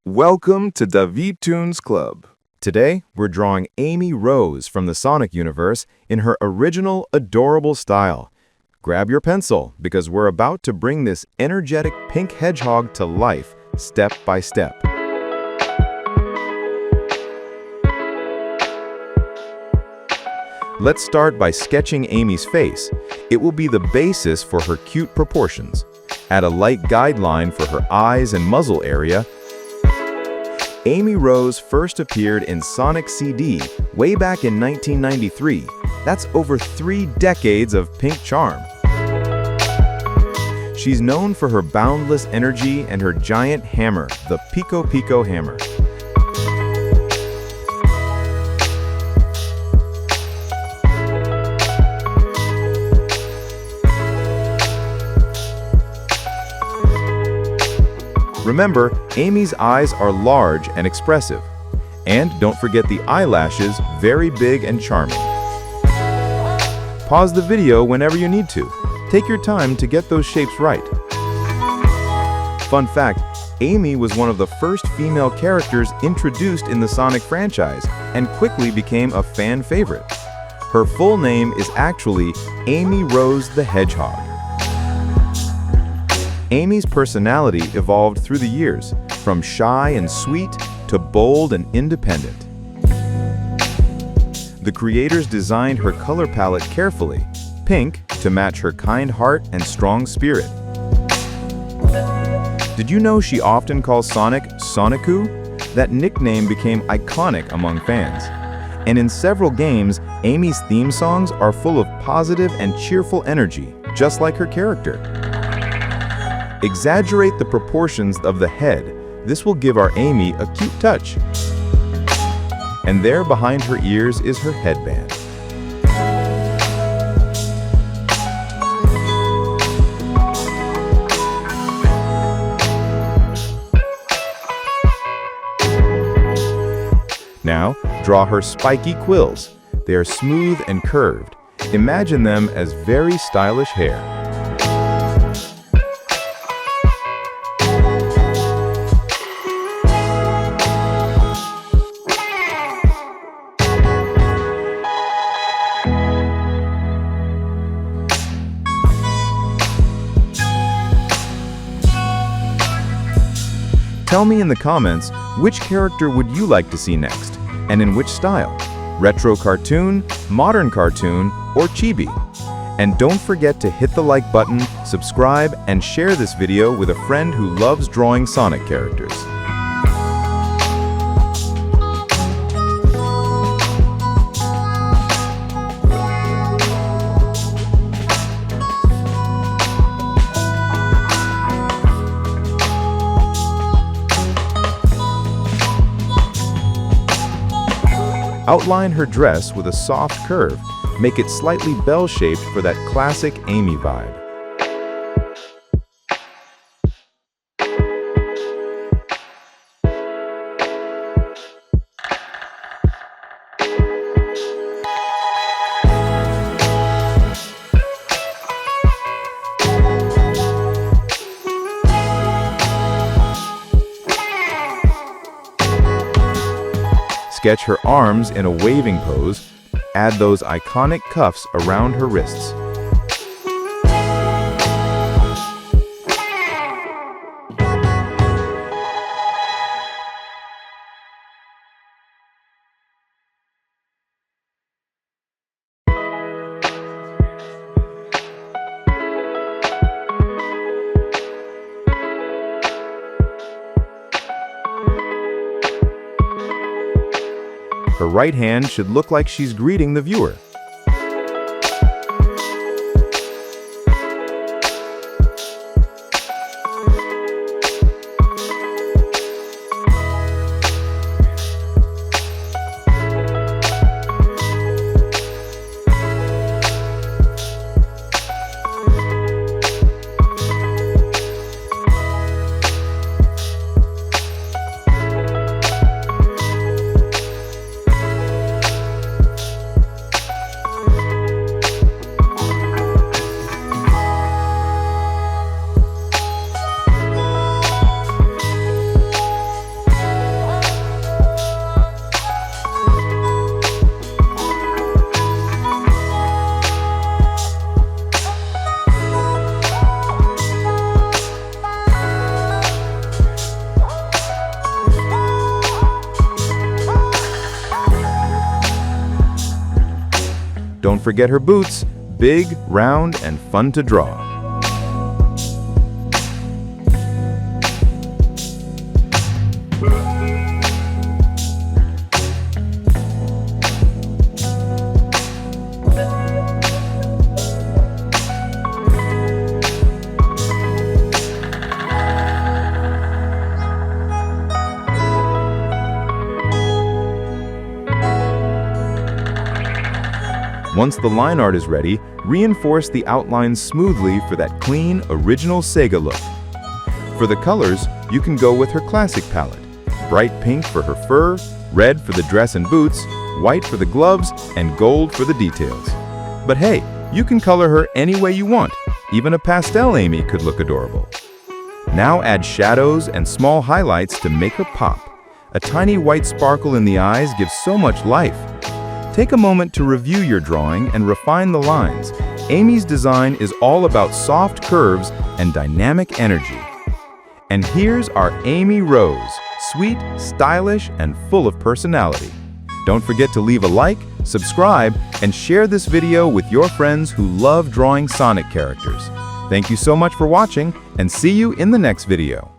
Welcome to Davi Toons Club. Today, we're drawing Amy Rose from the Sonic universe in her original, adorable style. Grab your pencil, because we're about to bring this energetic pink hedgehog to life, step by step. Let's start by sketching Amy's face. It will be the basis for her cute proportions. Add a light guideline for her eyes and muzzle area. Amy Rose first appeared in Sonic CD way back in 1993. That's over 3 decades of pink charm. She's known for her boundless energy and her giant hammer, the Piko Piko Hammer. Remember, Amy's eyes are large and expressive. And don't forget the eyelashes, very big and charming. Pause the video whenever you need to. Take your time to get those shapes right. Fun fact, Amy was one of the first female characters introduced in the Sonic franchise and quickly became a fan favorite. Her full name is actually Amy Rose the Hedgehog. Amy's personality evolved through the years, from shy and sweet to bold and independent. The creators designed her color palette carefully, pink to match her kind heart and strong spirit. Did you know she often calls Sonic Sonicu? That nickname became iconic among fans. And in several games, Amy's theme songs are full of positive and cheerful energy, just like her character. Exaggerate the proportions of the head. This will give our Amy a cute touch. And there behind her ears is her headband. Now, draw her spiky quills. They are smooth and curved. Imagine them as very stylish hair. Tell me in the comments, which character would you like to see next, and in which style? Retro cartoon, modern cartoon, or chibi? And don't forget to hit the like button, subscribe, and share this video with a friend who loves drawing Sonic characters. Outline her dress with a soft curve. Make it slightly bell-shaped for that classic Amy vibe. Sketch her arms in a waving pose. Add those iconic cuffs around her wrists. Her right hand should look like she's greeting the viewer. Don't forget her boots, big, round, and fun to draw. Once the line art is ready, reinforce the outlines smoothly for that clean, original Sega look. For the colors, you can go with her classic palette. Bright pink for her fur, red for the dress and boots, white for the gloves, and gold for the details. But hey, you can color her any way you want. Even a pastel Amy could look adorable. Now add shadows and small highlights to make her pop. A tiny white sparkle in the eyes gives so much life. Take a moment to review your drawing and refine the lines. Amy's design is all about soft curves and dynamic energy. And here's our Amy Rose, sweet, stylish, and full of personality. Don't forget to leave a like, subscribe, and share this video with your friends who love drawing Sonic characters. Thank you so much for watching, and see you in the next video.